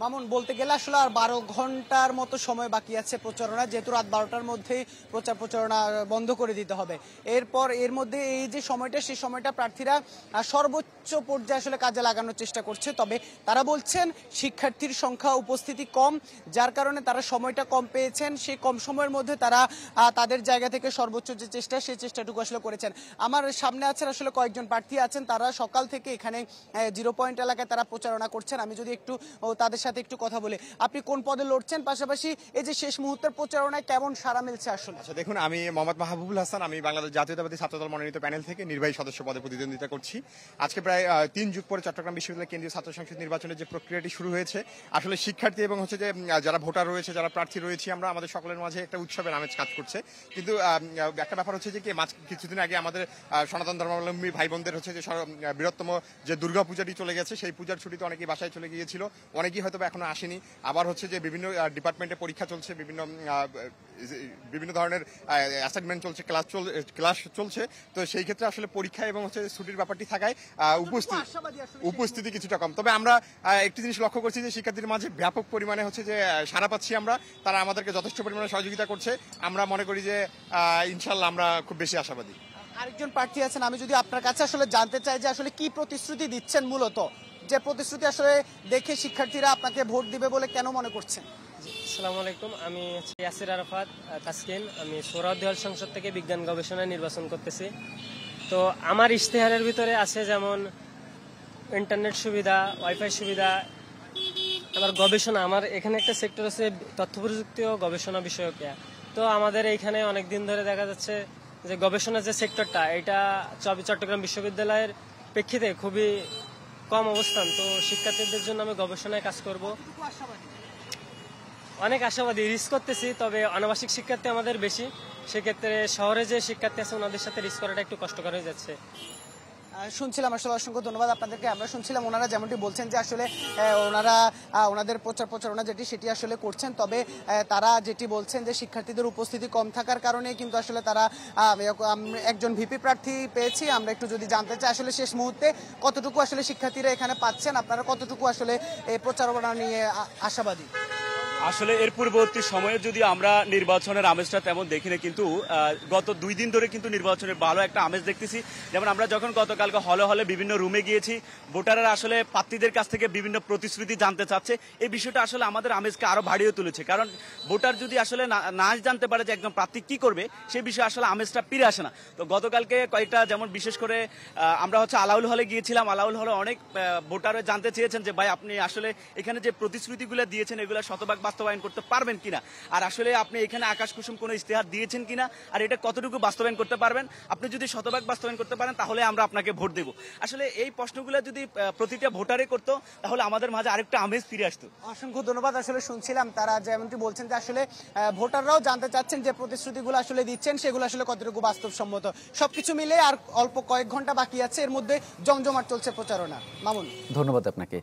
মামুন, বলতে গেলে আসলে আর 12 ঘন্টার মতো সময় বাকি আছে প্রচারণা, যেহেতু রাত 12টার মধ্যেই প্রচারণা বন্ধ করে দিতে হবে। এরপর এর মধ্যে এই যে সময়টা, সেই সময়টা প্রার্থীরা সর্বোচ্চ পর্যায়ে আসলে কাজে লাগানোর চেষ্টা করছে। তবে তারা বলছেন শিক্ষার্থীর সংখ্যা উপস্থিতি কম, যার কারণে তারা সময়টা কম পেয়েছেন। সেই কম সময়ের মধ্যে তারা তাদের জায়গা থেকে সর্বোচ্চ যে চেষ্টা, সেই চেষ্টাটুকু আসলে করেছেন। আমার সামনে আছেন আসলে কয়েকজন প্রার্থী আছেন, তারা সকাল থেকে এখানে 0 পয়েন্ট এলাকায় তারা প্রচারণা করছেন। আমি যদি একটু তাদের সাথে একটু কথা বলি, আপনি কোন পদে লড়ছেন, পাশাপাশি এই যে শেষ মুহূর্তের প্রচারণায় কেমন সাড়া মিলছে আসলে? আচ্ছা দেখুন, আমি মোহাম্মদ মাহবুবুল হাসান, আমি বাংলাদেশ জাতীয়তাবাদী ছাত্রদল মনোনীত প্যানেল থেকে নির্বাহী সদস্য পদে প্রতিদ্বন্দ্বিতা করছি। আজকে প্রায় 3 যুগ পরে চট্টগ্রাম বিশ্ববিদ্যালয় কেন্দ্রীয় ছাত্র সংসদ নির্বাচনের যে প্রক্রিয়াটি শুরু হয়েছে, আসলে শিক্ষার্থী এবং হচ্ছে যে যারা ভোটার রয়েছে, যারা প্রার্থী রয়েছে, আমরা আমাদের সকলের মাঝে একটা উৎসবের আমেজ কাজ করছে। কিন্তু একটা ব্যাপার হচ্ছে যে কিছুদিন আগে আমাদের সনাতন ধর্মাবলম্বী ভাই বোনদের হচ্ছে যে বৃহত্তম যে দুর্গা পূজাটি চলে গেছে, সেই পূজার ছুটিতে অনেকেই বাসায় চলে গিয়েছিল, অনেকেই হয়তো এখনো আসেনি। আবার হচ্ছে যে বিভিন্ন ডিপার্টমেন্টে পরীক্ষা চলছে, বিভিন্ন ধরনের অ্যাসাইনমেন্ট চলছে, ক্লাস চলছে। তো সেই ক্ষেত্রে আসলে পরীক্ষা এবং হচ্ছে ছুটির ব্যাপারটি থাকায় উপস্থিতি কিছুটা কম। তবে আমরা একটি জিনিস লক্ষ্য করছি যে শিক্ষার্থীদের মাঝে ব্যাপক পরিমাণে হচ্ছে যে সাড়া পাচ্ছি আমরা, তারা আমাদেরকে যথেষ্ট পরিমাণে সহযোগিতা করছে। আমরা মনে করি যে ইনশাল্লাহ আমরা খুব বেশি আশাবাদী। আরেকজন প্রার্থী আছেন, আমি যদি আপনার কাছে আসলে জানতে চাই যে আসলে কি প্রতিশ্রুতি দিচ্ছেন, মূলত যে প্রতিশ্রুতি আসলে দেখে শিক্ষার্থীরা আপনাকে ভোট দিবে বলে কেন মনে করছেন? আসসালামু আলাইকুম, আমি ইয়াসির আরাফাত তাসকিন, আমি সোহরাওয়ার্দী হল সংসদ থেকে বিজ্ঞান গবেষণায় নির্বাচন করতেছি। তো আমার ইশতেহারের ভিতরে আছে যেমন ইন্টারনেট সুবিধা, ওয়াইফাই সুবিধা, আবার গবেষণা। আমার এখানে একটা সেক্টর আছে তথ্য প্রযুক্তি ও গবেষণা বিষয়ক। তো আমাদের এইখানে অনেক দিন ধরে দেখা যাচ্ছে যে গবেষণার যে সেক্টরটা, এটা চট্টগ্রাম বিশ্ববিদ্যালয়ের প্রেক্ষিতে খুবই কম অবস্থান। তো শিক্ষার্থীদের জন্য আমি গবেষণায় কাজ করব। অনেক আশাবাদী, রিস্ক করতেছি, তবে অনাবাসিক শিক্ষার্থী আমাদের বেশি, সেক্ষেত্রে শহরে যে শিক্ষার্থী আছে ওনাদের সাথে রিস্ক করাটা একটু কষ্টকর হয়ে যাচ্ছে। শুনছিলাম আসলে, অসংখ্য ধন্যবাদ আপনাদেরকে। আমরা শুনছিলাম ওনারা যেমনটি বলছেন যে আসলে ওনারা ওনাদের প্রচারণা সেটি আসলে করছেন। তবে তারা যেটি বলছেন যে শিক্ষার্থীদের উপস্থিতি কম থাকার কারণে কিন্তু আসলে তারা একজন ভিপি প্রার্থী পেয়েছি। আমরা একটু যদি জানতে চাই আসলে শেষ মুহূর্তে কতটুকু আসলে শিক্ষার্থীরা এখানে পাচ্ছেন, আপনারা কতটুকু আসলে এই প্রচারণা নিয়ে আশাবাদী? আসলে এর পূর্ববর্তী সময়ে যদি আমরা নির্বাচনের আমেজটা তেমন দেখি না, কিন্তু গত 2 দিন ধরে কিন্তু নির্বাচনের ভালো একটা আমেজ দেখতেছি। যেমন আমরা যখন গতকালকে হলে হলে বিভিন্ন রুমে গিয়েছি, ভোটাররা আসলে প্রার্থীদের কাছ থেকে বিভিন্ন প্রতিশ্রুতি জানতে চাচ্ছে। এই বিষয়টা আসলে আমাদের আমেজকে আরো বাড়িয়ে তুলেছে, কারণ ভোটার যদি আসলে না জানতে পারে যে একজন প্রার্থী কি করবে, সেই বিষয়ে আসলে আমেজটা ফিরে আসে না। তো গতকালকে কয়েকটা, যেমন বিশেষ করে আমরা হচ্ছে আলাউল হলে গিয়েছিলাম, আলাউল হলে অনেক ভোটার জানতে চেয়েছেন যে ভাই আপনি আসলে এখানে যে প্রতিশ্রুতিগুলো দিয়েছেন এগুলো শতভাগ বাস্তবায়ন করতে পারবেন কিনা, আর আসলে আপনি এখানে আকাশ কুসুম কোনো ইশতেহার দিয়েছেন কিনা, আর এটা কতটুকু বাস্তবায়ন করতে পারবেন। আপনি যদি শতভাগ বাস্তবায়ন করতে পারেন তাহলে আমরা আপনাকে ভোট দেব। আসলে এই প্রশ্নগুলো যদি প্রতিটা ভোটারে করতো তাহলে আমাদের মাঝে আরেকটা আমেজ ফিরে আসতো। অসংখ্য ধন্যবাদ। আসলে শুনছিলাম তারা যেমনটি বলছেন যে আসলে ভোটাররাও জানতে চাচ্ছেন যে প্রতিশ্রুতিগুলো আসলে দিচ্ছেন সেগুলো আসলে কতটুকু বাস্তবসম্মত। সবকিছু মিলে আর অল্প কয়েক ঘন্টা বাকি আছে, এর মধ্যে জমজমাট চলছে প্রচারণা। মামুন, ধন্যবাদ আপনাকে।